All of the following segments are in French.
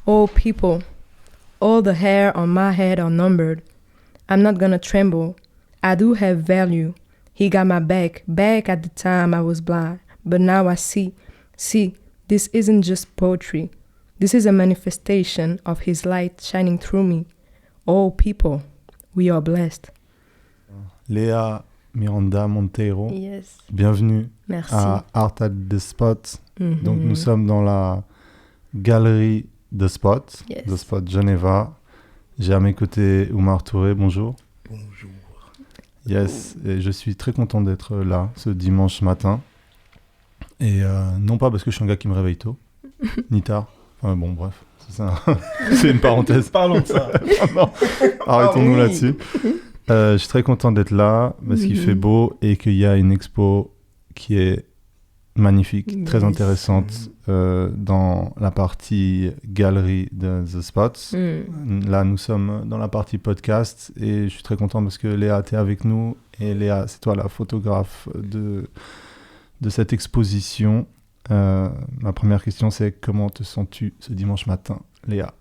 Oh, people, all the hair on my head are numbered. I'm not gonna tremble. I do have value. He got my back at the time I was blind. But now I see. See, this isn't just poetry. This is a manifestation of his light shining through me. Oh, people, we are blessed. Léa Miranda Monteiro, Yes. bienvenue Merci. à Art at the Spot. Mhm. Donc nous sommes dans la galerie The Spot, Yes. The Spot Geneva. J'ai à mes côtés Oumar Touré, bonjour. Bonjour. Yes, et je suis très content d'être là ce dimanche matin. Et non pas parce que je suis un gars qui me réveille tôt, ni tard. Enfin bon, bref, c'est ça. C'est une parenthèse. Parlons de ça. Non, arrêtons-nous oui. là-dessus. Je suis très content d'être là parce qu'il fait beau et qu'il y a une expo qui est magnifique, très Yes. intéressante dans la partie galerie de The Spots. Là, nous sommes dans la partie podcast et je suis très content parce que Léa, tu es avec nous. Et Léa, c'est toi la photographe de cette exposition. Ma première question, c'est comment te sens-tu ce dimanche matin, Léa?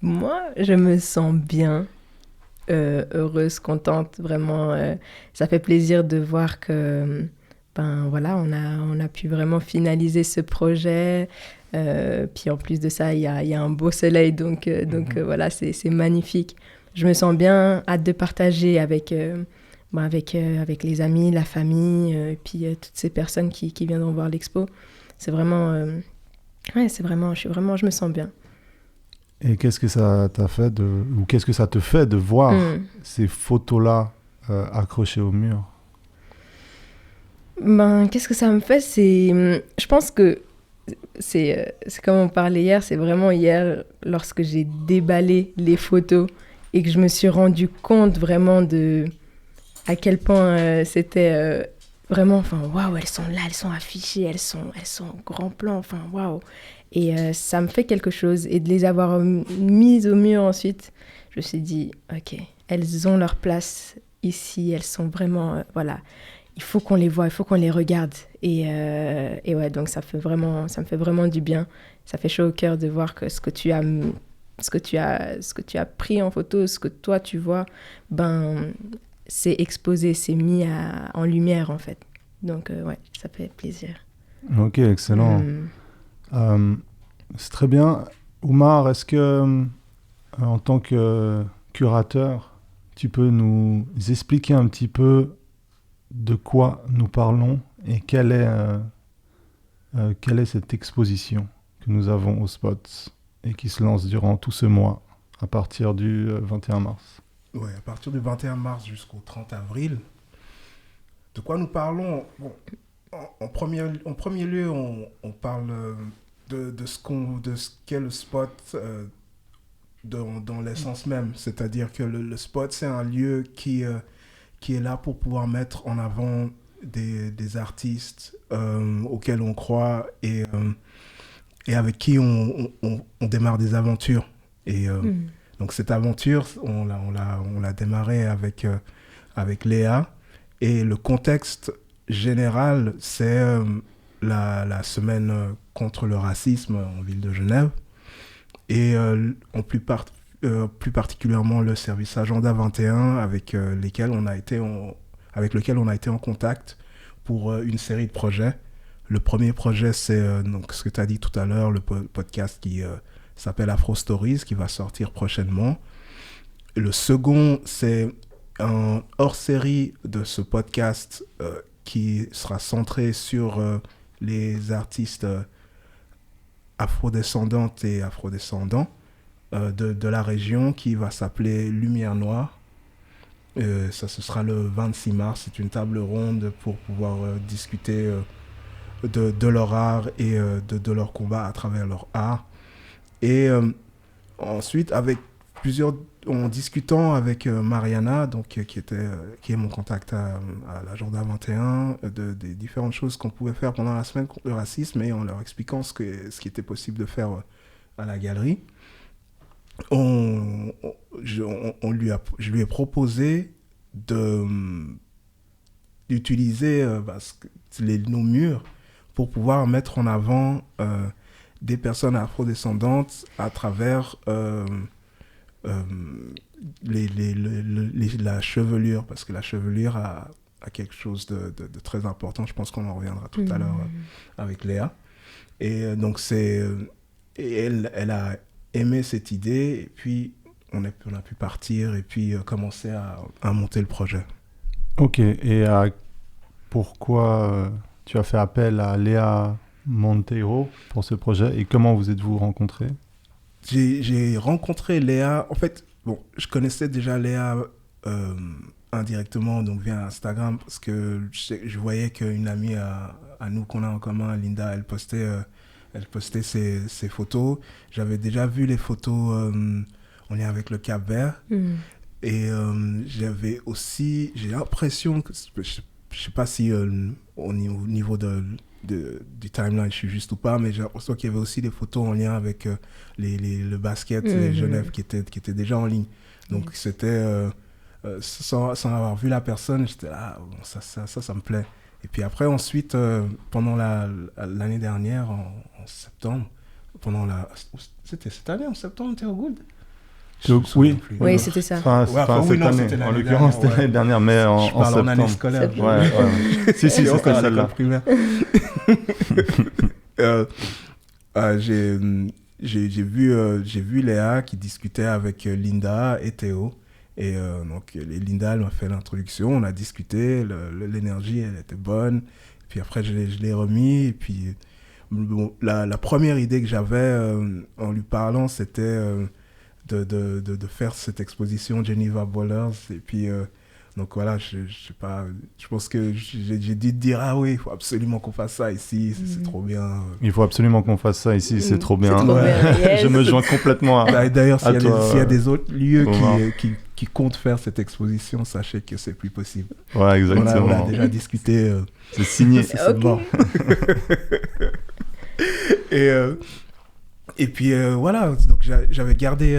Moi, je me sens bien, heureuse, contente. Vraiment, ça fait plaisir de voir que, ben voilà, on a pu vraiment finaliser ce projet. Puis en plus de ça, il y a un beau soleil, donc voilà, c'est magnifique. Je me sens bien, hâte de partager avec les amis, la famille, et puis toutes ces personnes qui viendront voir l'expo. C'est vraiment, je me sens bien. Et qu'est-ce que ça t'a fait ou qu'est-ce que ça te fait de voir ces photos-là accrochées au mur? Ben, qu'est-ce que ça me fait? Je pense que c'est comme on parlait hier, c'est vraiment hier, lorsque j'ai déballé les photos et que je me suis rendu compte vraiment de à quel point c'était vraiment, enfin, waouh, elles sont là, elles sont affichées, elles sont en grand plan, enfin, waouh. Et ça me fait quelque chose. Et de les avoir mises au mur ensuite, je me suis dit, ok, elles ont leur place ici, elles sont vraiment, voilà, il faut qu'on les voit, il faut qu'on les regarde. Et ouais, donc ça me fait vraiment du bien. Ça fait chaud au cœur de voir que ce que tu as pris en photo, ce que toi tu vois, ben, c'est exposé, c'est mis en lumière en fait. Donc ouais, ça fait plaisir. Ok, excellent. C'est très bien. Oumar, est-ce que, en tant que curateur, tu peux nous expliquer un petit peu de quoi nous parlons et quelle est cette exposition que nous avons au Spot et qui se lance durant tout ce mois à partir du 21 mars? Ouais, à partir du 21 mars jusqu'au 30 avril. De quoi nous parlons? Bon, en premier lieu, on parle de ce qu'est le Spot dans l'essence même. C'est-à-dire que le Spot, c'est un lieu qui est là pour pouvoir mettre en avant des artistes auxquels on croit et avec qui on démarre des aventures. Et donc cette aventure, on l'a démarrée avec Léa. Et le contexte général, c'est la semaine contre le racisme en ville de Genève. Et plus particulièrement le service Agenda 21 avec lequel on a été en contact pour une série de projets. Le premier projet, c'est donc ce que tu as dit tout à l'heure, le podcast qui s'appelle Afro Stories, qui va sortir prochainement. Le second, c'est un hors-série de ce podcast qui sera centré sur les artistes afrodescendantes et afrodescendants de la région, qui va s'appeler Lumière Noire. Ça, ce sera le 26 mars. C'est une table ronde pour pouvoir discuter de leur art et de leur combat à travers leur art. Et ensuite, en discutant avec Mariana, donc, qui est mon contact à l'Agenda 21, des différentes choses qu'on pouvait faire pendant la semaine contre le racisme, et en leur expliquant ce qui était possible de faire à la galerie, je lui ai proposé d'utiliser nos murs pour pouvoir mettre en avant des personnes afrodescendantes à travers la chevelure, parce que la chevelure a quelque chose de très important. Je pense qu'on en reviendra tout à l'heure avec Léa. Et donc, elle a aimé cette idée, et puis on a pu partir et puis commencer à monter le projet. Ok, et pourquoi tu as fait appel à Léa Monteiro pour ce projet, et comment vous êtes-vous rencontrés? J'ai rencontré Léa, en fait, je connaissais déjà Léa indirectement, donc via Instagram, parce que je voyais qu'une amie à nous qu'on a en commun, Linda, elle postait ses photos. J'avais déjà vu les photos en lien avec le Cap-Vert. Et j'ai l'impression que, je sais pas si au niveau du timeline je suis juste ou pas, mais j'ai l'impression qu'il y avait aussi des photos en lien avec le basket et Genève qui étaient déjà en ligne. Donc c'était, sans avoir vu la personne, j'étais là, ça me plaît. Et puis après, ensuite, pendant l'année dernière, en septembre, c'était cette année, en septembre, t'es au Good? Oui, c'était ça. Cette année. En l'occurrence, c'était l'année dernière, mais en septembre. En année scolaire. Ouais. Si, c'était celle-là. J'ai vu Léa qui discutait avec Linda et Théo. Et donc, Linda, elle m'a fait l'introduction, on a discuté, l'énergie, elle était bonne. Puis après, je l'ai remis. Et puis, la première idée que j'avais en lui parlant, c'était de faire cette exposition Geneva Ballers. Et puis, donc voilà, je sais pas, je pense que j'ai dû dire, ah oui, il faut absolument qu'on fasse ça ici, c'est trop bien. Il faut absolument qu'on fasse ça ici, c'est trop bien. C'est trop bien. Yes. Je me joins complètement D'ailleurs, s'il y a des autres lieux Omar, qui comptent faire cette exposition, sachez que c'est plus possible. Ouais, exactement. On a déjà discuté. C'est signé. C'est bon. Et puis voilà, donc j'avais gardé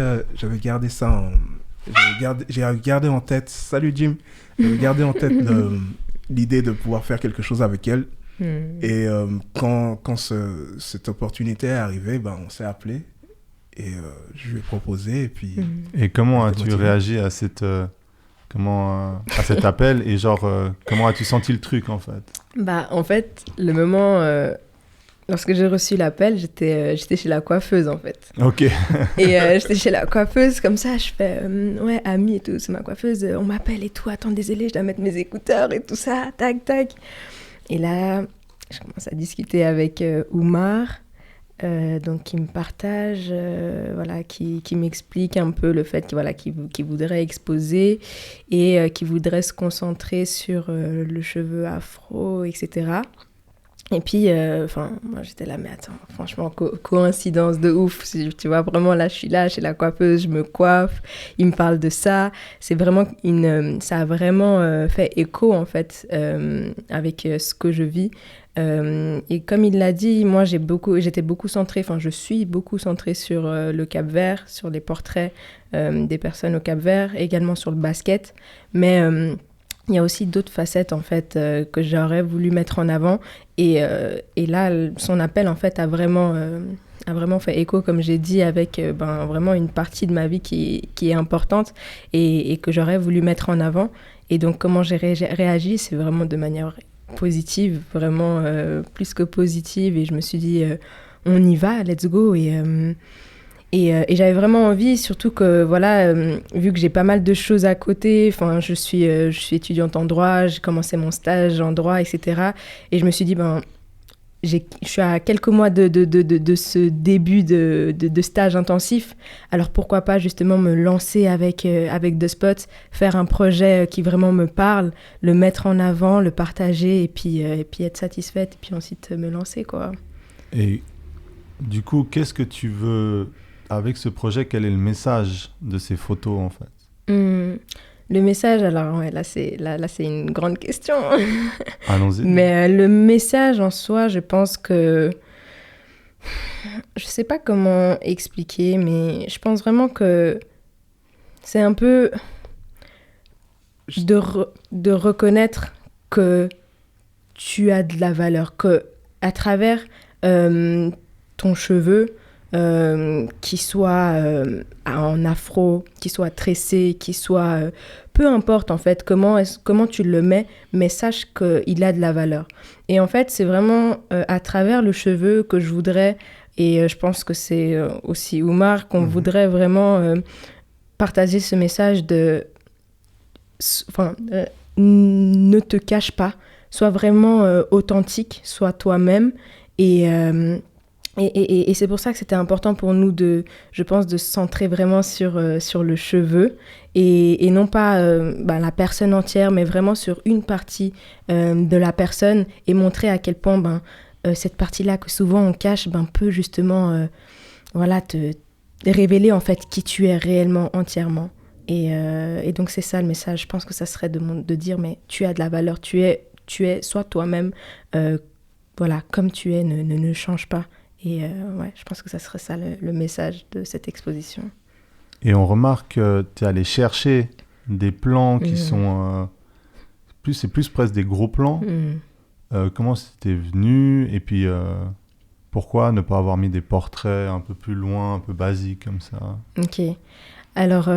ça j'ai gardé en tête, salut Jim, j'avais gardé en tête l'idée de pouvoir faire quelque chose avec elle. Et quand cette opportunité est arrivée, on s'est appelé et je lui ai proposé. Et puis, et comment as-tu réagi à cet appel, et comment as-tu senti le truc en fait? En fait, le moment... Lorsque j'ai reçu l'appel, j'étais chez la coiffeuse, en fait. Ok. Et j'étais chez la coiffeuse, comme ça, je fais, ouais, amie et tout, c'est ma coiffeuse, on m'appelle et tout, attends, désolé, je dois mettre mes écouteurs et tout ça, tac, tac. Et là, je commence à discuter avec Oumar, donc qui me partage, qui m'explique un peu le fait qu'il voudrait exposer et qu'il voudrait se concentrer sur le cheveu afro, etc. Et puis, moi, j'étais là, mais attends, franchement, coïncidence de ouf. Tu vois, vraiment, là, je suis là, chez la coiffeuse, je me coiffe, il me parle de ça. C'est vraiment ça a vraiment fait écho, en fait, avec ce que je vis. Et comme il l'a dit, moi, j'étais beaucoup centrée, je suis beaucoup centrée sur le Cap-Vert, sur les portraits des personnes au Cap-Vert, également sur le basket. Mais... il y a aussi d'autres facettes, en fait, que j'aurais voulu mettre en avant. Et là, son appel, en fait, a vraiment fait écho, comme j'ai dit, avec vraiment une partie de ma vie qui est importante et que j'aurais voulu mettre en avant. Et donc, comment j'ai réagi, c'est vraiment de manière positive, vraiment plus que positive. Et je me suis dit, on y va, let's go. Et j'avais vraiment envie, surtout que, voilà, vu que j'ai pas mal de choses à côté, je suis étudiante en droit, j'ai commencé mon stage en droit, etc. Et je me suis dit, je suis à quelques mois de ce début de stage intensif, alors pourquoi pas justement me lancer avec The Spot, faire un projet qui vraiment me parle, le mettre en avant, le partager, et puis être satisfaite, et puis ensuite me lancer, quoi. Et du coup, qu'est-ce que tu veux... Avec ce projet, quel est le message de ces photos, en fait? Le message, alors, ouais, là, c'est une grande question. Allons-y. Mais le message en soi, je pense que... Je sais pas comment expliquer, mais je pense vraiment que c'est un peu de reconnaître que tu as de la valeur, que à travers... ton cheveu, qui soit en afro, qui soit tressé, qui soit... peu importe en fait comment tu le mets, mais sache qu'il a de la valeur. Et en fait, c'est vraiment à travers le cheveu que je voudrais, et je pense que c'est aussi Oumar, qu'on voudrait vraiment partager ce message de... ne te cache pas, sois vraiment authentique, sois toi-même, et c'est pour ça que c'était important pour nous je pense, de se centrer vraiment sur le cheveu et non pas la personne entière, mais vraiment sur une partie de la personne et montrer à quel point cette partie-là que souvent on cache peut justement te révéler en fait qui tu es réellement entièrement. Et donc c'est ça le message. Je pense que ça serait de dire mais tu as de la valeur, tu es sois toi-même, comme tu es, ne change pas. Et je pense que ça serait ça le message de cette exposition. Et on remarque que tu es allé chercher des plans qui sont... c'est plus presque des gros plans. Comment c'était venu? Et puis, pourquoi ne pas avoir mis des portraits un peu plus loin, un peu basiques comme ça? Ok. Alors,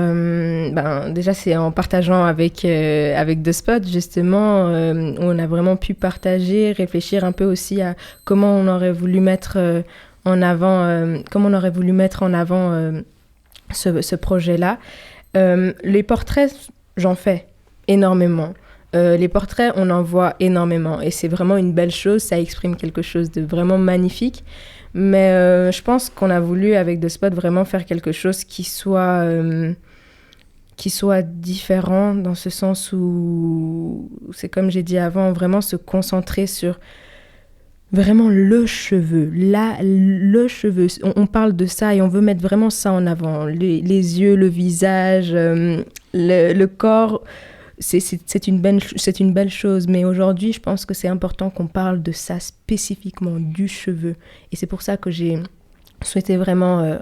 déjà, c'est en partageant avec The Spot, justement, où on a vraiment pu partager, réfléchir un peu aussi à comment on aurait voulu mettre en avant, ce projet-là. Les portraits, j'en fais énormément. Les portraits, on en voit énormément. Et c'est vraiment une belle chose, ça exprime quelque chose de vraiment magnifique. Mais je pense qu'on a voulu, avec The Spot, vraiment faire quelque chose qui soit différent, dans ce sens où, c'est comme j'ai dit avant, vraiment se concentrer sur vraiment le cheveu. Le cheveu. On parle de ça et on veut mettre vraiment ça en avant. Les yeux, le visage, le corps... C'est une belle chose, mais aujourd'hui, je pense que c'est important qu'on parle de ça spécifiquement, du cheveu. Et c'est pour ça que j'ai souhaité vraiment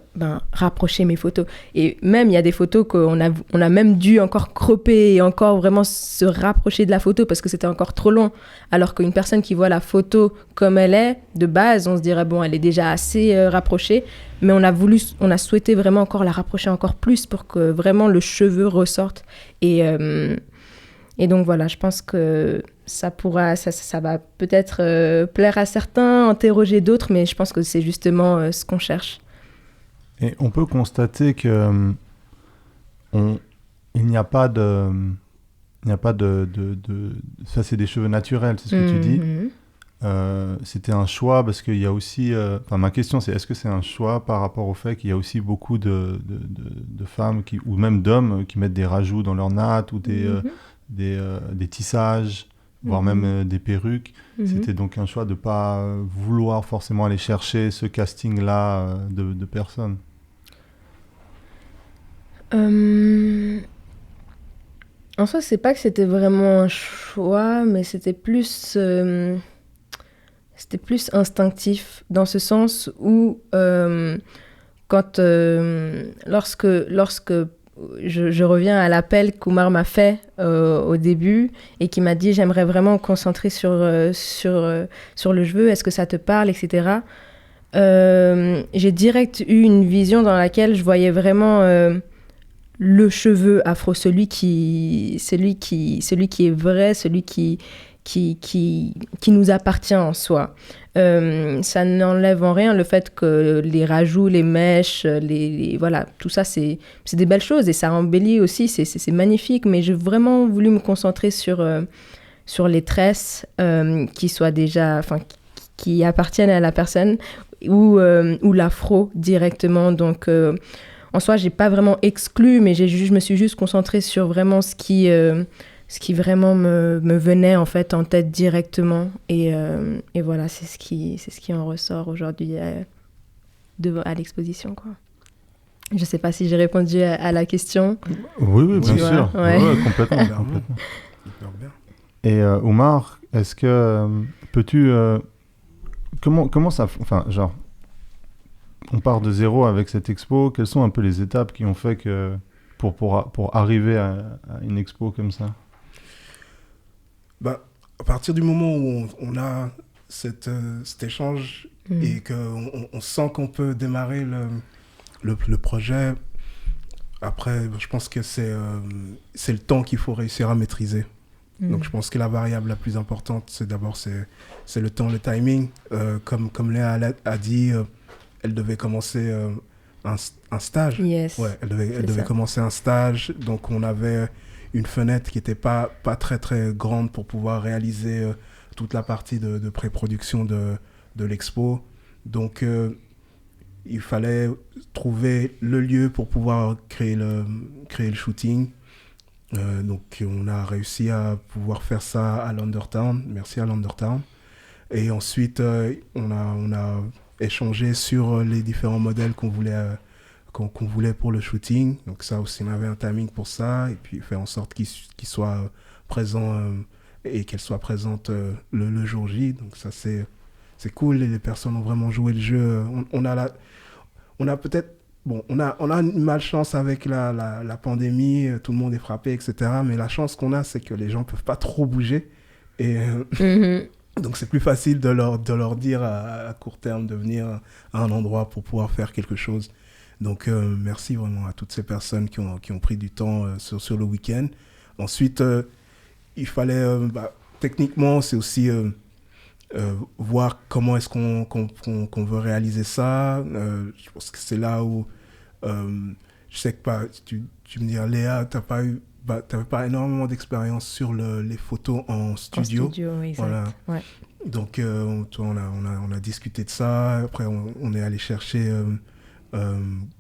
rapprocher mes photos. Et même, il y a des photos qu'on a même dû encore cropper et encore vraiment se rapprocher de la photo parce que c'était encore trop long. Alors qu'une personne qui voit la photo comme elle est, de base, on se dirait, bon, elle est déjà assez rapprochée. Mais on a souhaité vraiment encore la rapprocher encore plus pour que vraiment le cheveu ressorte. Et donc voilà, je pense que ça va peut-être plaire à certains, interroger d'autres, mais je pense que c'est justement ce qu'on cherche. Et on peut constater que il n'y a pas de ça, c'est des cheveux naturels, c'est ce que tu dis. C'était un choix parce qu'il y a aussi... ma question, c'est est-ce que c'est un choix par rapport au fait qu'il y a aussi beaucoup de femmes ou même d'hommes qui mettent des rajouts dans leurs nattes ou des tissages, voire même des perruques. C'était donc un choix de ne pas vouloir forcément aller chercher ce casting-là de personnes. En soi, c'est pas que c'était vraiment un choix, mais c'était plus instinctif, dans ce sens où lorsque je reviens à l'appel qu'Oumar m'a fait au début et qui m'a dit j'aimerais vraiment me concentrer sur le cheveu, est-ce que ça te parle, etc. J'ai direct eu une vision dans laquelle je voyais vraiment le cheveu afro, celui qui est vrai, celui qui nous appartient en soi. Ça n'enlève en rien le fait que les rajouts, les mèches, voilà, tout ça, c'est des belles choses et ça embellit aussi, c'est magnifique, mais j'ai vraiment voulu me concentrer sur les tresses qui soient déjà, qui appartiennent à la personne ou l'afro directement. Donc, en soi, j'ai pas vraiment exclu, mais je me suis juste concentrée sur vraiment ce qui vraiment me venait en fait en tête directement et voilà, c'est ce qui en ressort aujourd'hui à l'exposition, quoi. Je sais pas si j'ai répondu à la question. Oui, bien sûr. Ouais. Ouais, complètement. Hyper bien. Et Oumar, est-ce que peux-tu comment ça, genre on part de zéro avec cette expo, quelles sont un peu les étapes qui ont fait que pour arriver à une expo comme ça? À partir du moment où on a cet échange et qu'on sent qu'on peut démarrer le projet. Après, je pense que c'est le temps qu'il faut réussir à maîtriser. Donc, je pense que la variable la plus importante, c'est le temps, le timing. Comme Léa a dit, elle devait commencer un stage. Yes. Ouais, elle devait commencer un stage. Donc, on avait une fenêtre qui n'était pas très, très grande pour pouvoir réaliser toute la partie de pré-production de l'expo. Donc, il fallait trouver le lieu pour pouvoir créer le shooting. Donc, on a réussi à pouvoir faire ça à Londertown. Merci à Londertown. Et ensuite, on a échangé sur les différents modèles qu'on voulait pour le shooting. Donc, ça aussi, on avait un timing pour ça. Et puis, faire en sorte qu'il soit présent et qu'elle soit présente le jour J. Donc, ça, c'est cool. Et les personnes ont vraiment joué le jeu. On a peut-être... Bon, on a une malchance avec la pandémie, tout le monde est frappé, etc. Mais la chance qu'on a, c'est que les gens ne peuvent pas trop bouger. Et donc, c'est plus facile de leur dire à court terme de venir à un endroit pour pouvoir faire quelque chose. Donc, merci vraiment à toutes ces personnes qui ont pris du temps sur le week-end. Ensuite, il fallait... techniquement, c'est aussi... voir comment est-ce qu'on veut réaliser ça. Je pense que c'est là où je sais que tu me dis, Léa, t'avais pas énormément d'expérience sur les photos en studio. En studio, exact. Voilà. Ouais. Donc on a discuté de ça. Après on est allé chercher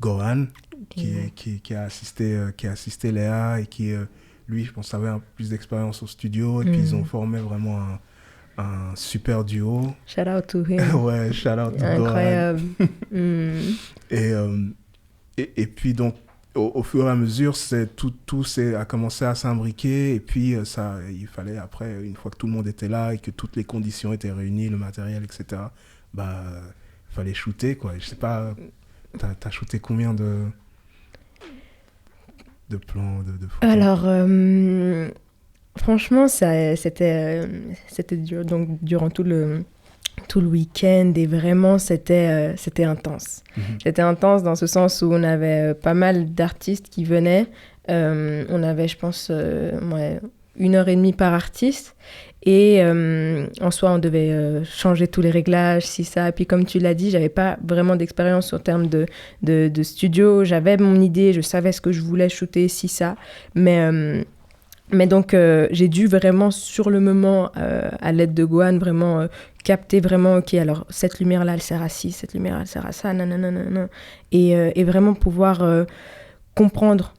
Goran qui a assisté Léa et qui lui je pense avait un peu plus d'expérience au studio et puis ils ont formé vraiment un super duo. Shout out to him. Ouais, shout out to incroyable. Et puis donc au fur et à mesure tout a commencé à s'imbriquer et puis il fallait après une fois que tout le monde était là et que toutes les conditions étaient réunies, le matériel, etc. Il fallait shooter quoi. Je sais pas, t'as shooté combien de plans de photos? Alors franchement, c'était dur. Donc, durant tout le week-end, et vraiment, c'était intense. C'était intense dans ce sens où on avait pas mal d'artistes qui venaient. On avait, je pense, 1h30 par artiste. Et en soi, on devait changer tous les réglages, si ça. Et puis, comme tu l'as dit, j'avais pas vraiment d'expérience en termes de studio. J'avais mon idée, je savais ce que je voulais shooter, si ça. Mais donc, j'ai dû vraiment, sur le moment, à l'aide de Gohan, vraiment capter vraiment, OK, alors, cette lumière-là, elle sert à ci, cette lumière, elle sert à ça, nanana. Et vraiment pouvoir comprendre,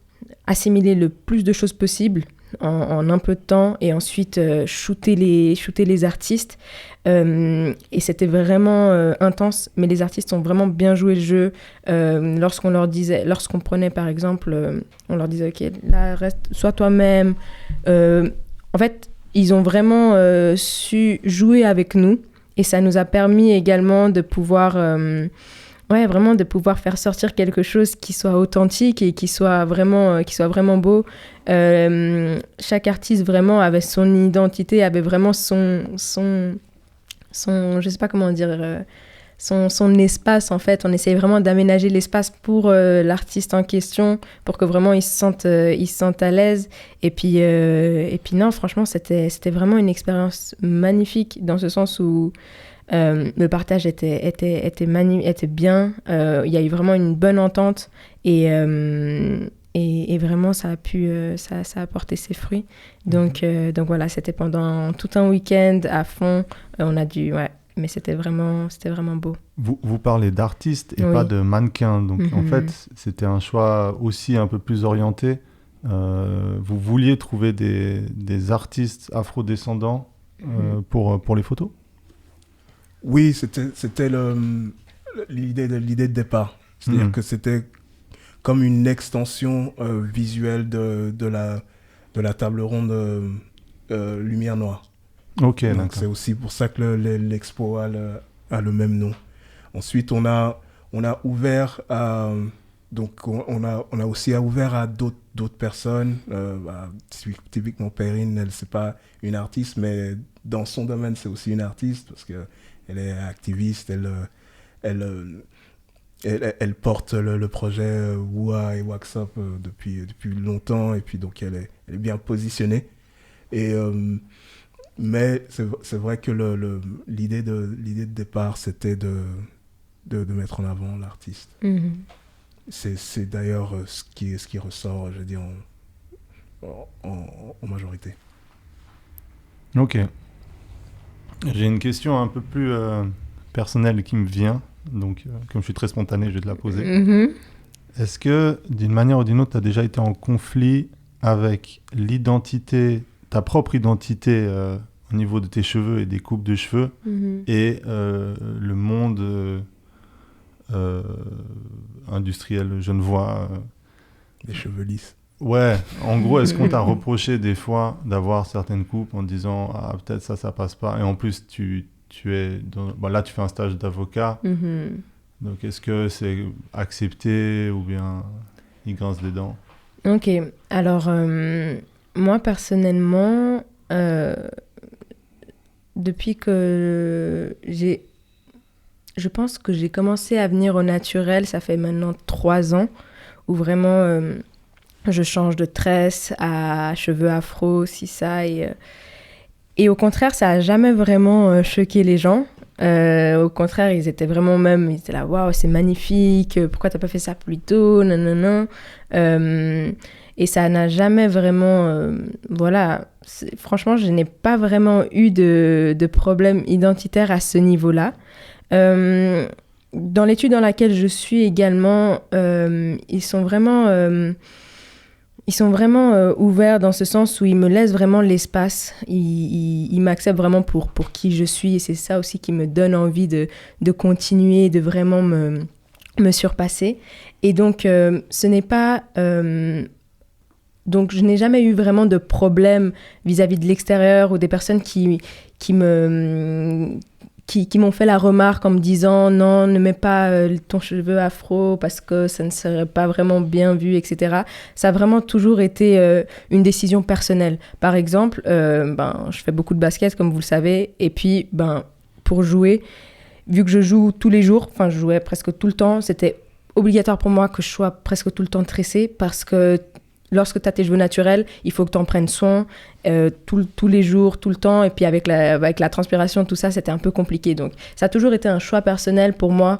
assimiler le plus de choses possible en un peu de temps et ensuite shooter les artistes. Et c'était vraiment intense, mais les artistes ont vraiment bien joué le jeu. Lorsqu'on prenait par exemple, on leur disait OK, là reste, sois toi-même. En fait, ils ont vraiment su jouer avec nous et ça nous a permis également de pouvoir vraiment de pouvoir faire sortir quelque chose qui soit authentique et qui soit vraiment beau. Chaque artiste vraiment avait son identité, avait vraiment son je sais pas comment dire, son espace en fait. On essayait vraiment d'aménager l'espace pour l'artiste en question, pour que vraiment il se sente à l'aise. Et puis non, franchement, c'était vraiment une expérience magnifique dans ce sens où le partage était bien. Il y a eu vraiment une bonne entente et vraiment ça a porté ses fruits. Donc voilà, c'était pendant tout un week-end à fond. Mais c'était vraiment beau. Vous parlez d'artistes et pas de mannequins. Donc en fait, c'était un choix aussi un peu plus orienté. Vous vouliez trouver des artistes afro-descendants pour les photos? Oui, c'était l'idée de départ. C'est-à-dire que c'était comme une extension visuelle de la table ronde Lumière Noire. Ok, donc d'accord. C'est aussi pour ça que l'expo a le même nom. Ensuite, on a ouvert à... Donc, on a aussi ouvert à d'autres personnes. Typiquement, Perrine, elle, c'est pas une artiste, mais dans son domaine, c'est aussi une artiste parce qu'il elle est activiste, elle porte le projet WUA et Wax Up depuis longtemps, et puis donc elle est bien positionnée. Mais c'est vrai que l'idée de départ, c'était de mettre en avant l'artiste. Mm-hmm. C'est d'ailleurs ce qui ressort, je dis, en majorité. Ok. J'ai une question un peu plus personnelle qui me vient. Donc, comme je suis très spontané, je vais te la poser. Mm-hmm. Est-ce que, d'une manière ou d'une autre, tu as déjà été en conflit avec ta propre identité au niveau de tes cheveux et des coupes de cheveux, Mm-hmm. et le monde industriel genevois Des cheveux lisses. Ouais, en gros, est-ce qu'on t'a reproché des fois d'avoir certaines coupes en disant « Ah, peut-être ça passe pas ». Et en plus, tu es là, tu fais un stage d'avocat. Mm-hmm. Donc, est-ce que c'est accepté ou bien il grince des dents? Ok, alors moi personnellement, depuis que je pense que j'ai commencé à venir au naturel, ça fait maintenant 3 ans, où vraiment je change de tresse à cheveux afro, si ça, et au contraire, ça n'a jamais vraiment choqué les gens. Au contraire, ils étaient là, waouh, c'est magnifique, pourquoi t'as pas fait ça plus tôt, nanana. Et ça n'a jamais vraiment, franchement, je n'ai pas vraiment eu de problème identitaire à ce niveau-là. Dans l'étude dans laquelle je suis également, ils sont vraiment ouverts dans ce sens où ils me laissent vraiment l'espace. Ils m'acceptent vraiment pour qui je suis. Et c'est ça aussi qui me donne envie de continuer, de vraiment me surpasser. Et donc, ce n'est pas... donc, je n'ai jamais eu vraiment de problème vis-à-vis de l'extérieur ou des personnes qui m'ont fait la remarque en me disant « Non, ne mets pas ton cheveu afro parce que ça ne serait pas vraiment bien vu, etc. » Ça a vraiment toujours été une décision personnelle. Par exemple, je fais beaucoup de basket, comme vous le savez, et puis pour jouer, vu que je joue tous les jours, enfin je jouais presque tout le temps, c'était obligatoire pour moi que je sois presque tout le temps tressée parce que lorsque tu as tes cheveux naturels, il faut que tu en prennes soin tous les jours, tout le temps. Et puis avec la transpiration, tout ça, c'était un peu compliqué. Donc, ça a toujours été un choix personnel pour moi,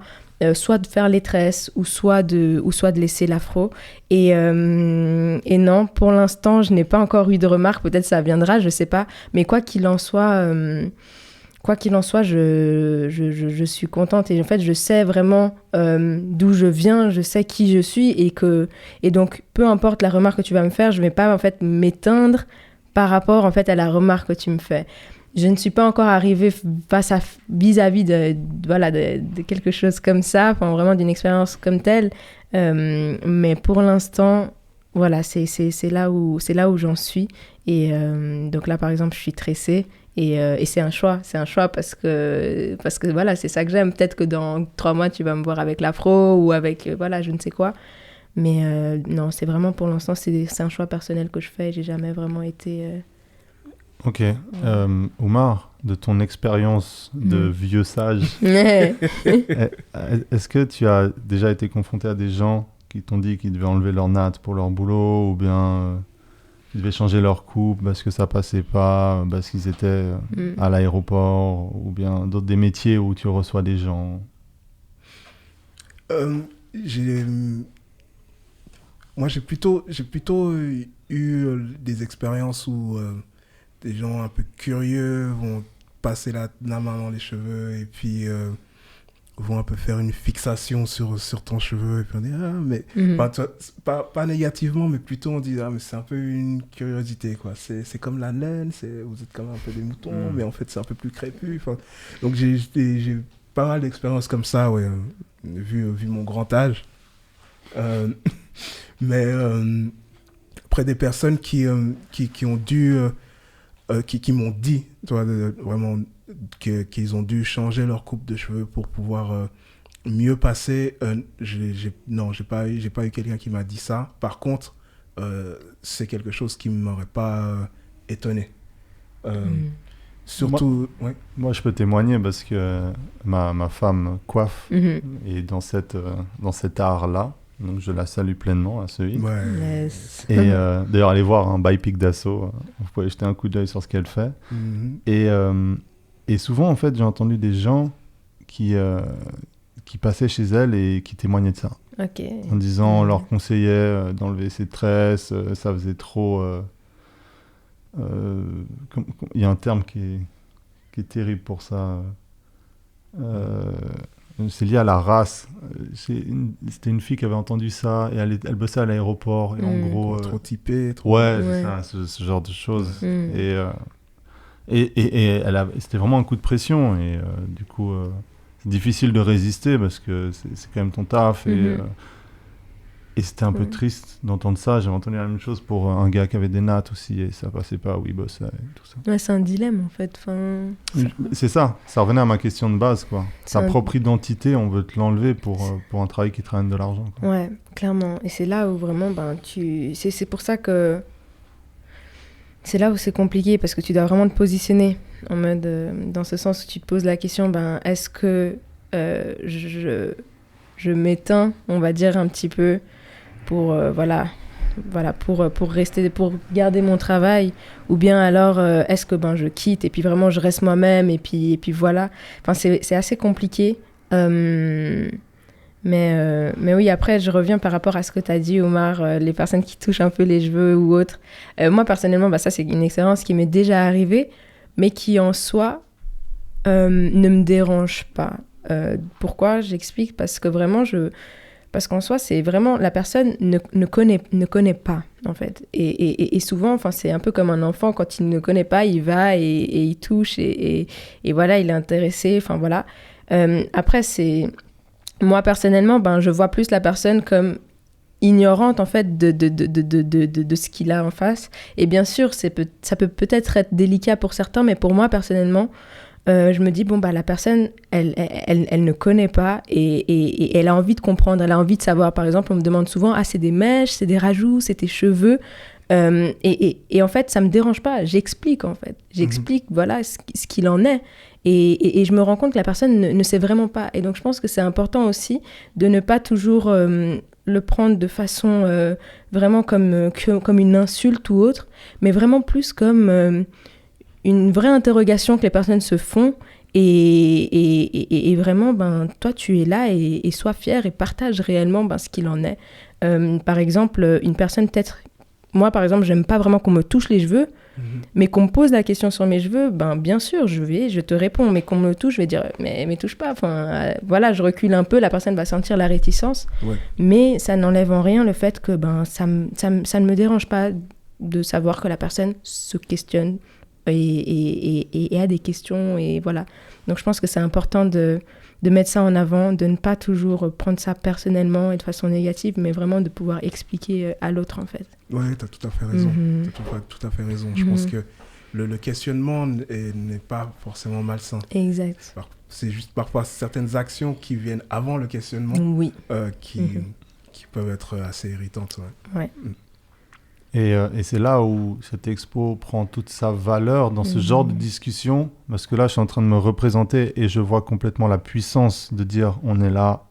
soit de faire les tresses ou soit de laisser l'afro. Et non, pour l'instant, je n'ai pas encore eu de remarques. Peut-être ça viendra, je ne sais pas. Mais quoi qu'il en soit, je suis contente. Et en fait, je sais vraiment d'où je viens, je sais qui je suis. Et donc, peu importe la remarque que tu vas me faire, je ne vais pas en fait m'éteindre par rapport en fait à la remarque que tu me fais. Je ne suis pas encore arrivée vis-à-vis de quelque chose comme ça, enfin vraiment d'une expérience comme telle. Mais pour l'instant, voilà, c'est là où j'en suis. Et donc là, par exemple, je suis tressée. Et c'est un choix parce que voilà, c'est ça que j'aime. Peut-être que dans 3 mois, tu vas me voir avec l'afro ou avec, je ne sais quoi. Mais non, c'est vraiment pour l'instant, c'est un choix personnel que je fais. J'ai jamais vraiment été... Ok. Oumar, de ton expérience de vieux sage, est-ce que tu as déjà été confronté à des gens qui t'ont dit qu'ils devaient enlever leur natte pour leur boulot ou bien qu'ils devaient changer leur coupe parce que ça passait pas, parce qu'ils étaient à l'aéroport ou bien des métiers où tu reçois des gens? Moi, j'ai plutôt eu des expériences où des gens un peu curieux vont passer la main dans les cheveux et puis vont un peu faire une fixation sur ton cheveu et puis on dit mais pas négativement, mais plutôt on dit mais c'est un peu une curiosité quoi, c'est comme la laine, vous êtes comme un peu des moutons mais en fait c'est un peu plus crépus. Donc j'ai pas mal d'expériences comme ça, ouais, vu mon grand âge. Mais après des personnes qui ont dû qui m'ont dit, vraiment qu'ils ont dû changer leur coupe de cheveux pour pouvoir mieux passer. J'ai pas eu quelqu'un qui m'a dit ça. Par contre, c'est quelque chose qui ne m'aurait pas étonné. Surtout, moi, je peux témoigner parce que ma femme coiffe et dans cet art-là, donc je la salue pleinement à ce Yes. Et d'ailleurs, allez voir un by Pic d'Assaut, vous pouvez jeter un coup d'œil sur ce qu'elle fait. Et souvent, en fait, j'ai entendu des gens qui passaient chez elle et qui témoignaient de ça. En disant, on leur conseillait d'enlever ses tresses, ça faisait trop... il y a un terme qui est terrible pour ça. C'est lié à la race. C'était une fille qui avait entendu ça et elle bossait à l'aéroport. Et en gros, trop typé. Trop... Ouais, c'est ça, ce genre de choses. Et c'était vraiment un coup de pression. Et du coup, c'est difficile de résister parce que c'est quand même ton taf. Et c'était un peu triste d'entendre ça. J'avais entendu la même chose pour un gars qui avait des nattes aussi et ça passait pas où il bossait et tout ça. Ouais, c'est un dilemme en fait. C'est ça revenait à ma question de base, quoi. Sa propre identité, on veut te l'enlever pour un travail qui te ramène de l'argent, quoi. Ouais, clairement. Et c'est là où vraiment, c'est pour ça que... C'est là où c'est compliqué parce que tu dois vraiment te positionner en mode... dans ce sens où tu te poses la question, est-ce que je m'éteins, on va dire, un petit peu pour pour rester, pour garder mon travail, ou bien alors est-ce que je quitte et puis vraiment je reste moi-même et puis voilà. Enfin, c'est assez compliqué. Mais oui, après je reviens par rapport à ce que tu as dit, Omar, les personnes qui touchent un peu les cheveux ou autres. Moi personnellement, ça c'est une expérience qui m'est déjà arrivée, mais qui en soi ne me dérange pas. Pourquoi? J'explique, parce que vraiment parce qu'en soi, c'est vraiment, la personne ne connaît pas, en fait. Et souvent, c'est un peu comme un enfant, quand il ne connaît pas, il va et il touche, et voilà, il est intéressé, voilà. Après, moi, personnellement, je vois plus la personne comme ignorante, en fait, de ce qu'il a en face. Et bien sûr, ça peut peut-être être délicat pour certains, mais pour moi, personnellement, je me dis, la personne, elle ne connaît pas et elle a envie de comprendre, elle a envie de savoir. Par exemple, on me demande souvent, c'est des mèches, c'est des rajouts, c'est tes cheveux. Et en fait, ça ne me dérange pas. J'explique, en fait. J'explique, voilà, ce qu'il en est. Et je me rends compte que la personne ne sait vraiment pas. Et donc, je pense que c'est important aussi de ne pas toujours le prendre de façon vraiment comme une insulte ou autre, mais vraiment plus comme... une vraie interrogation que les personnes se font et vraiment, toi, tu es là et sois fier et partage réellement ce qu'il en est. Par exemple, une personne peut-être... Moi, par exemple, j'aime pas vraiment qu'on me touche les cheveux, mais qu'on me pose la question sur mes cheveux, bien sûr, je te réponds, mais qu'on me touche, je vais dire, mais touche pas. Voilà, je recule un peu, la personne va sentir la réticence, mais ça n'enlève en rien le fait que ça ne me dérange pas de savoir que la personne se questionne et a des questions, et voilà. Donc je pense que c'est important de mettre ça en avant, de ne pas toujours prendre ça personnellement et de façon négative, mais vraiment de pouvoir expliquer à l'autre, en fait. Ouais, t'as tout à fait raison. T'as tout à fait raison. Je pense que le questionnement n'est pas forcément malsain. Exact. C'est juste parfois certaines actions qui viennent avant le questionnement qui peuvent être assez irritantes. Ouais. Et c'est là où cette expo prend toute sa valeur dans ce genre de discussion, parce que là, je suis en train de me représenter et je vois complètement la puissance de dire on est là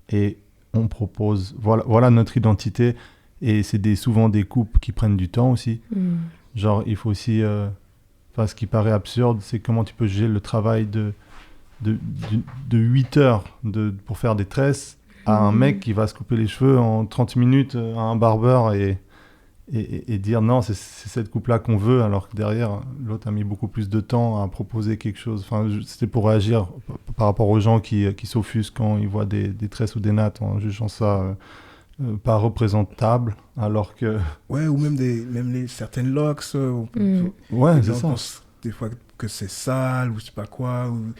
et on propose, voilà notre identité. Et c'est souvent des coupes qui prennent du temps aussi. Genre, il faut aussi... ce qui paraît absurde, c'est comment tu peux juger le travail de 8 heures pour faire des tresses à un mec qui va se couper les cheveux en 30 minutes à un barbeur et dire non, c'est cette coupe-là qu'on veut, alors que derrière, l'autre a mis beaucoup plus de temps à proposer quelque chose. C'était pour réagir par rapport aux gens qui s'offusquent quand ils voient des tresses ou des nattes en jugeant ça pas représentable, alors que... Ouais, ou même certaines locks. Ouais, c'est ça. Des fois que c'est sale, ou je sais pas quoi. Ou...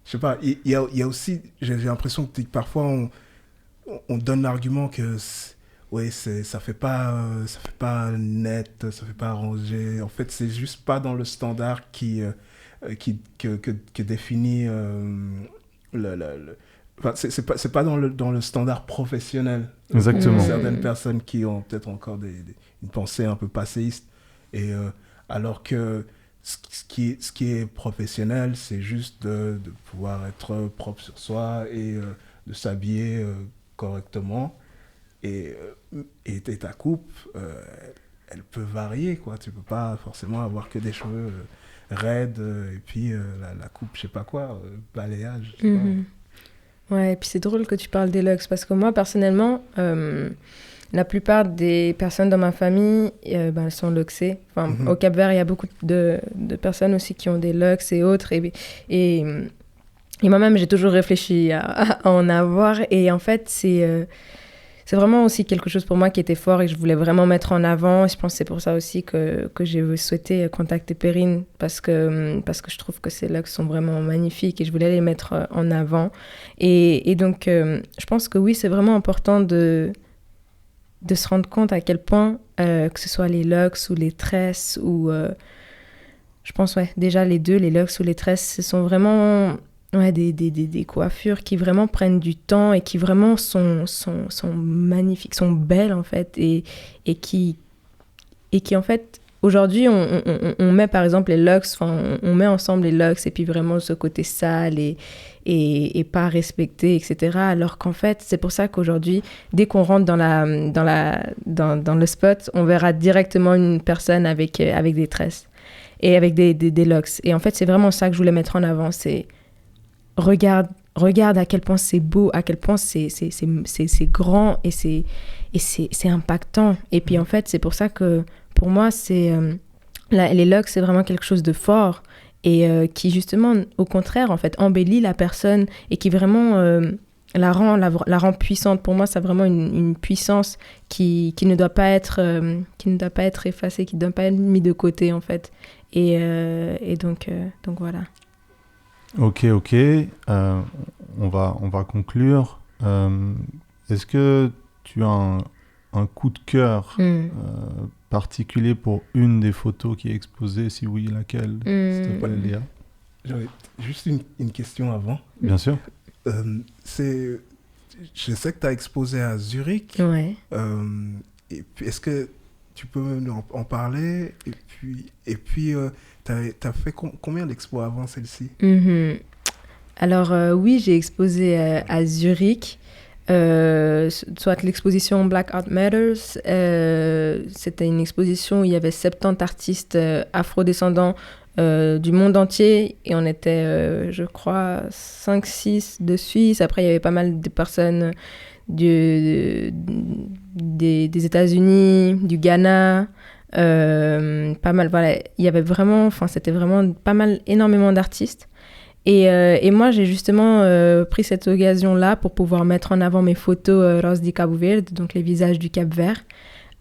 Je sais pas, il y a aussi, j'ai l'impression que parfois on donne l'argument que... ça fait pas net, ça fait pas rangé. En fait, c'est juste pas dans le standard que définit c'est pas dans le standard professionnel. Exactement. Certaines personnes qui ont peut-être encore une pensée un peu passéiste, et alors que ce qui est professionnel, c'est juste de pouvoir être propre sur soi et de s'habiller correctement. Et ta coupe, elle peut varier, quoi. Tu peux pas forcément avoir que des cheveux raides et puis la coupe, je sais pas quoi, balayage. Je sais pas. Ouais, et puis c'est drôle que tu parles des locks parce que moi, personnellement, la plupart des personnes dans ma famille, elles sont locksées. Enfin, au Cap-Vert, il y a beaucoup de personnes aussi qui ont des locks et autres. Et moi-même, j'ai toujours réfléchi à en avoir. Et en fait, c'est vraiment aussi quelque chose pour moi qui était fort et que je voulais vraiment mettre en avant. Et je pense que c'est pour ça aussi que j'ai souhaité contacter Perrine parce que je trouve que ces looks sont vraiment magnifiques et je voulais les mettre en avant. Et donc, je pense que oui, c'est vraiment important de se rendre compte à quel point, que ce soit les locks ou les tresses ou... je pense, déjà les deux, les locks ou les tresses, ce sont vraiment... des coiffures qui vraiment prennent du temps et qui vraiment sont magnifiques, sont belles en fait et qui en fait aujourd'hui on met par exemple les locks, on met ensemble les locks et puis vraiment ce côté sale et pas respecté, etc. Alors qu'en fait c'est pour ça qu'aujourd'hui dès qu'on rentre dans le spot, on verra directement une personne avec des tresses et avec des locks. Et en fait c'est vraiment ça que je voulais mettre en avant, c'est regarde à quel point c'est beau, à quel point c'est grand et c'est impactant. Et puis en fait, c'est pour ça que pour moi, les locks, c'est vraiment quelque chose de fort et qui justement, au contraire, en fait, embellit la personne et qui vraiment la rend puissante. Pour moi, c'est vraiment une puissance qui ne doit pas être effacée, qui ne doit pas être mise de côté, en fait. Et donc voilà. Ok. On va conclure. Est-ce que tu as un coup de cœur particulier pour une des photos qui est exposée? Si oui, laquelle? S'il te plaît, Léa. J'avais juste une question avant. Bien sûr. Je sais que tu as exposé à Zurich. Ouais. Et puis, est-ce que tu peux en parler? Et puis t'as fait combien d'expos avant celle-ci? Alors oui, j'ai exposé à Zurich, soit l'exposition Black Art Matters. C'était une exposition où il y avait 70 artistes afrodescendants du monde entier et on était, je crois, 5-6 de Suisse. Après, il y avait pas mal de personnes des États-Unis, du Ghana. Pas mal, voilà, il y avait vraiment, c'était vraiment pas mal, énormément d'artistes et moi j'ai justement pris cette occasion-là pour pouvoir mettre en avant mes photos Rosa de Cabo Verde, donc les visages du Cap-Vert,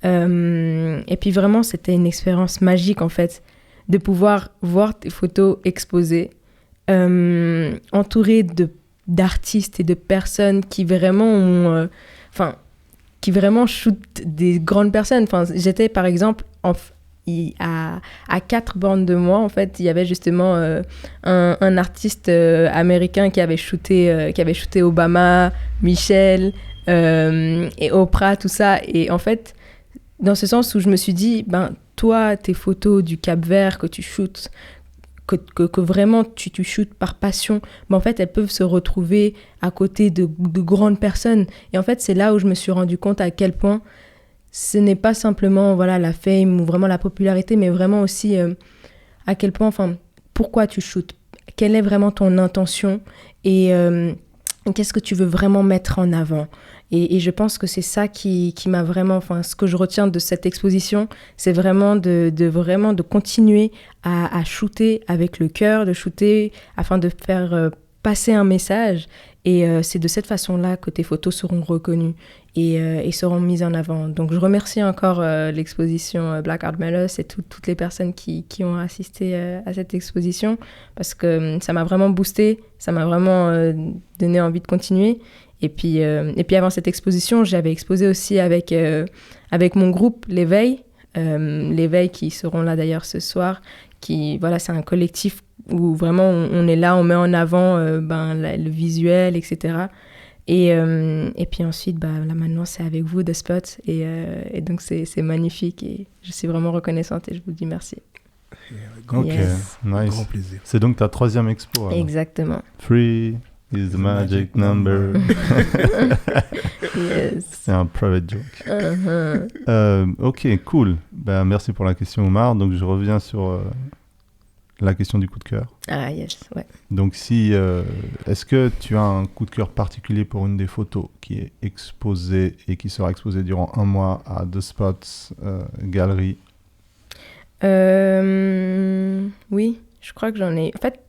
et puis vraiment c'était une expérience magique en fait de pouvoir voir tes photos exposées entourées d'artistes et de personnes qui vraiment ont qui vraiment shootent des grandes personnes. J'étais par exemple à 4 bandes de moi, en fait, il y avait justement un artiste américain qui avait shooté Obama, Michelle et Oprah, tout ça. Et en fait, dans ce sens où je me suis dit, toi, tes photos du Cap-Vert que tu shootes, que vraiment tu shootes par passion, en fait, elles peuvent se retrouver à côté de grandes personnes. Et en fait, c'est là où je me suis rendu compte à quel point ce n'est pas simplement la fame ou vraiment la popularité, mais vraiment aussi à quel point, pourquoi tu shootes, quelle est vraiment ton intention et qu'est-ce que tu veux vraiment mettre en avant. Et je pense que c'est ça qui m'a vraiment, ce que je retiens de cette exposition, c'est vraiment de continuer à shooter avec le cœur, de shooter afin de faire passer un message. Et c'est de cette façon-là que tes photos seront reconnues et seront mises en avant. Donc je remercie encore l'exposition Black Art Matters et toutes les personnes qui ont assisté à cette exposition parce que ça m'a vraiment boosté, ça m'a vraiment donné envie de continuer. Et puis avant cette exposition, j'avais exposé aussi avec mon groupe L'Éveil, L'Éveil qui seront là d'ailleurs ce soir. C'est un collectif où vraiment on est là, on met en avant le visuel, etc. Et puis ensuite, là maintenant c'est avec vous The Spot et donc c'est magnifique et je suis vraiment reconnaissante et je vous dis merci. Grand, Ok, Yes. nice. grand plaisir. C'est donc ta 3e expo. Alors. Exactement. 3 is the magic number. Yes. C'est un private joke. Uh-huh. Ok, cool. Ben, merci pour la question, Omar. Donc, je reviens sur la question du coup de cœur. Ah, yes, ouais. Donc, est-ce que tu as un coup de cœur particulier pour une des photos qui est exposée et qui sera exposée durant 1 mois à The Spots Galerie? Oui, je crois que j'en ai. En fait,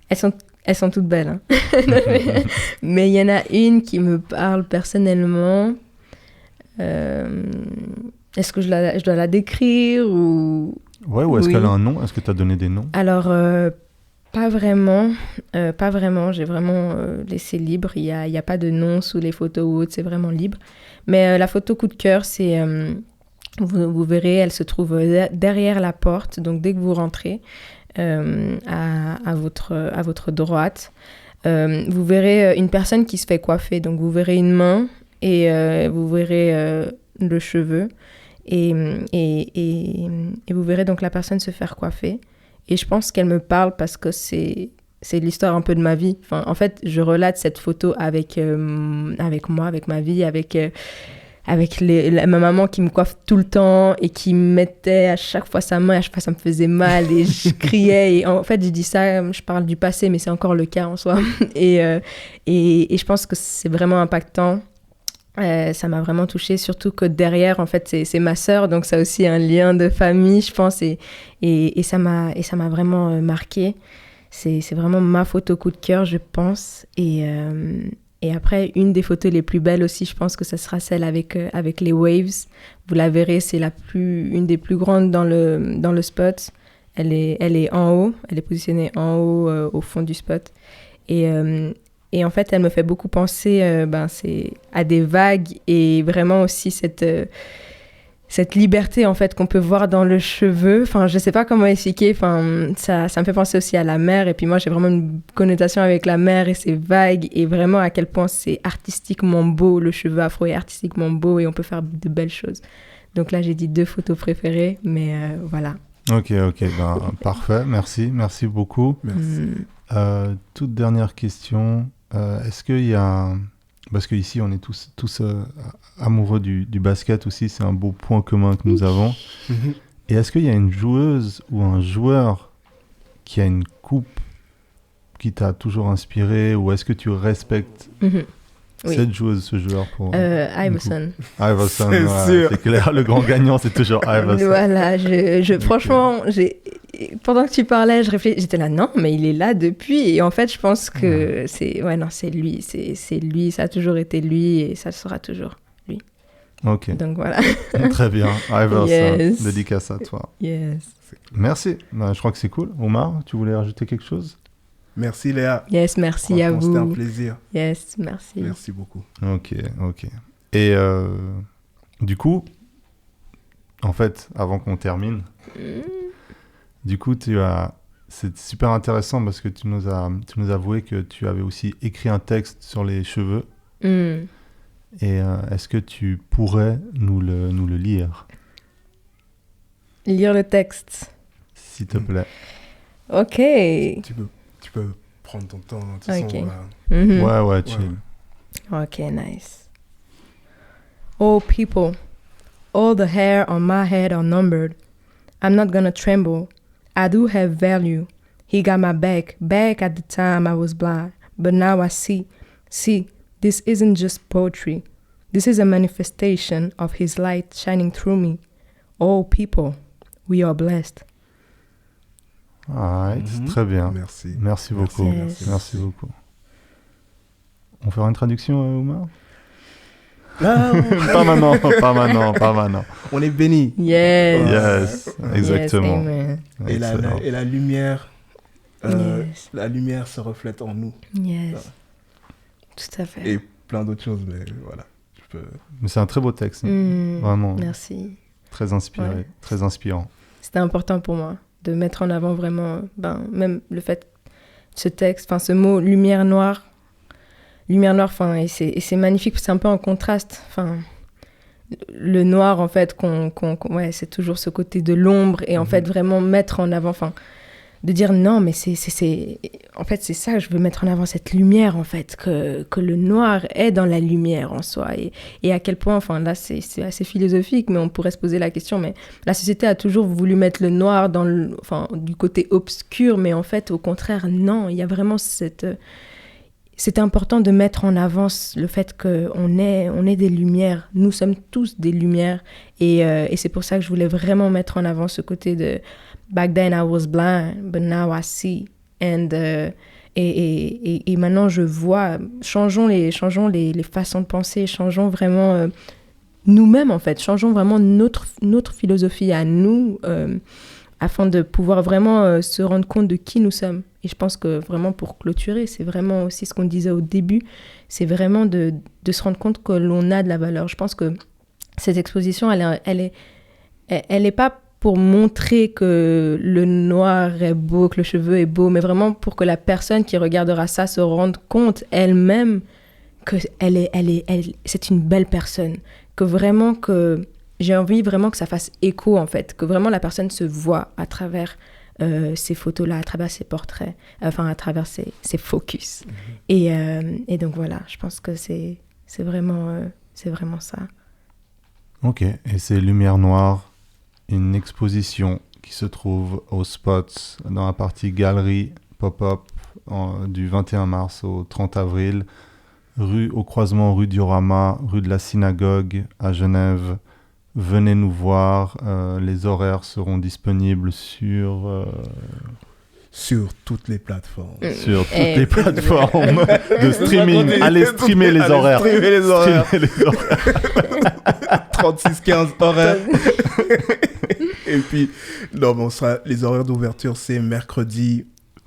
elles sont toutes belles. Hein. Mais il y en a une qui me parle personnellement. Est-ce que je dois la décrire ou... Ouais, ou est-ce Oui. qu'elle a un nom? Est-ce que tu as donné des noms? Alors, pas vraiment. Pas vraiment. J'ai vraiment laissé libre. Il y a pas de nom sous les photos ou autre. C'est vraiment libre. Mais la photo coup de cœur, c'est... vous verrez, elle se trouve derrière la porte. Donc, dès que vous rentrez à votre droite, vous verrez une personne qui se fait coiffer. Donc, vous verrez une main et vous verrez le cheveu. Et vous verrez donc la personne se faire coiffer. Et je pense qu'elle me parle parce que c'est l'histoire un peu de ma vie. Enfin, en fait, je relate cette photo avec moi, avec ma vie, avec ma maman qui me coiffe tout le temps et qui me mettait à chaque fois sa main, à chaque fois ça me faisait mal et je criais. Et en fait, je dis ça, je parle du passé, mais c'est encore le cas en soi. Et je pense que c'est vraiment impactant. Ça m'a vraiment touchée, surtout que derrière, en fait, c'est ma sœur, donc ça a aussi un lien de famille, je pense, et ça m'a vraiment marquée. C'est vraiment ma photo coup de cœur, je pense. Et après, une des photos les plus belles aussi, je pense que ce sera celle avec les waves. Vous la verrez, c'est une des plus grandes dans le spot. Elle est en haut, elle est positionnée en haut au fond du spot. Et en fait, elle me fait beaucoup penser à des vagues et vraiment aussi cette liberté en fait qu'on peut voir dans le cheveu. Enfin, je sais pas comment expliquer. Enfin, ça me fait penser aussi à la mer. Et puis moi, j'ai vraiment une connotation avec la mer et ses vagues et vraiment à quel point c'est artistiquement beau. Le cheveu afro est artistiquement beau et on peut faire de belles choses. Donc là, j'ai dit 2 photos préférées, mais voilà. Ok, ben, parfait. Merci beaucoup. Merci. Toute dernière question. Est-ce qu'il y a... Parce qu'ici, on est tous amoureux du basket aussi, c'est un beau point commun que nous avons. Mhm. Et est-ce qu'il y a une joueuse ou un joueur qui a une coupe qui t'a toujours inspiré, ou est-ce que tu respectes Oui. cette joueuse, ce joueur pour Iverson. Iverson, C'est ouais, sûr. c'est clair, le grand gagnant, c'est toujours Iverson. Voilà, franchement, pendant que tu parlais, j'étais là, non, mais il est là depuis. Et en fait, je pense que c'est lui, c'est lui, ça a toujours été lui et ça sera toujours lui. Ok, Donc voilà. très bien. Iverson, Yes. dédicace à toi. Yes. Merci, je crois que c'est cool. Omar, tu voulais rajouter quelque chose? Merci Léa. Yes, merci à Franchement, c'était un vous. plaisir. Yes, merci. Merci beaucoup. Ok. Et du coup, en fait, avant qu'on termine, du coup, c'est super intéressant parce que tu nous as avoué que tu avais aussi écrit un texte sur les cheveux. Mm. Et est-ce que tu pourrais nous le lire, Lire le texte. s'il te plaît? Ok. Tu peux prendre ton temps. De toute façon, Ok. voilà. Mhm. Ouais, chill. Ok, nice. Oh, people, all the hair on my head are numbered. I'm not gonna tremble. I do have value. He got my back at the time I was blind. But now I see. See, this isn't just poetry. This is a manifestation of his light shining through me. Oh, people, we are blessed. Alright, très bien. Merci. Merci beaucoup. Yes. Merci beaucoup. On fera une traduction, Omar? Ah, Pas maintenant. on est bénis. Yes. Yes, exactement. Yes, amen. Et Excellent. la lumière, Yes. la lumière se reflète en nous. Yes. Tout à fait. Et plein d'autres choses, mais voilà. Mais c'est un très beau texte, vraiment. Merci. Très inspiré, Ouais. très inspirant. C'était important pour moi de mettre en avant vraiment, même le fait, ce texte, enfin ce mot lumière noire, enfin, et c'est magnifique, c'est un peu en contraste, enfin, le noir, en fait, ouais, c'est toujours ce côté de l'ombre. Et en fait, vraiment mettre en avant... de dire non, mais en fait, c'est ça, je veux mettre en avant cette lumière, en fait, que le noir est dans la lumière en soi. Et à quel point, enfin, là, c'est assez philosophique, mais on pourrait se poser la question, mais la société a toujours voulu mettre le noir du côté obscur, mais en fait, au contraire, non, il y a vraiment c'est important de mettre en avant le fait qu'on est des lumières. Nous sommes tous des lumières. Et c'est pour ça que je voulais vraiment mettre en avant ce côté de... Back then I was blind, but now I see. Et maintenant je vois. Changeons les façons de penser. Changeons vraiment nous-mêmes, en fait. Changeons vraiment notre philosophie à nous afin de pouvoir vraiment se rendre compte de qui nous sommes. Et je pense que vraiment pour clôturer, c'est vraiment aussi ce qu'on disait au début, c'est vraiment de se rendre compte que l'on a de la valeur. Je pense que cette exposition, elle est pas pour montrer que le noir est beau, que le cheveu est beau, mais vraiment pour que la personne qui regardera ça se rende compte elle-même que c'est une belle personne. Que j'ai envie vraiment que ça fasse écho, en fait, que vraiment la personne se voit à travers ces photos-là, à travers ces portraits, enfin à travers ces focus. Et donc voilà, je pense que c'est vraiment ça. Ok, et c'est Lumière Noire, une exposition qui se trouve au Spots dans la partie galerie pop-up du 21 mars au 30 avril, au croisement rue Diorama, rue de la Synagogue à Genève. Venez nous voir, les horaires seront disponibles sur toutes les plateformes. Sur toutes les plateformes de streaming. Allez streamer les horaires. Streamer les horaires. 36-15 horaires. Et puis, non, mais les horaires d'ouverture, c'est mercredi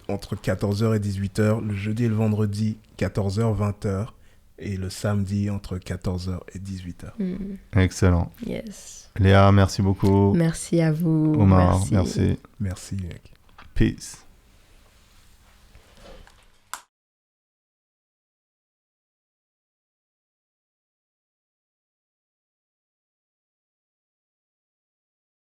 entre 14h et 18h, le jeudi et le vendredi 14h, 20h, et le samedi entre 14h et 18h. Excellent. Yes. Léa, merci beaucoup. Merci à vous. Omar, merci. Merci, mec. Peace.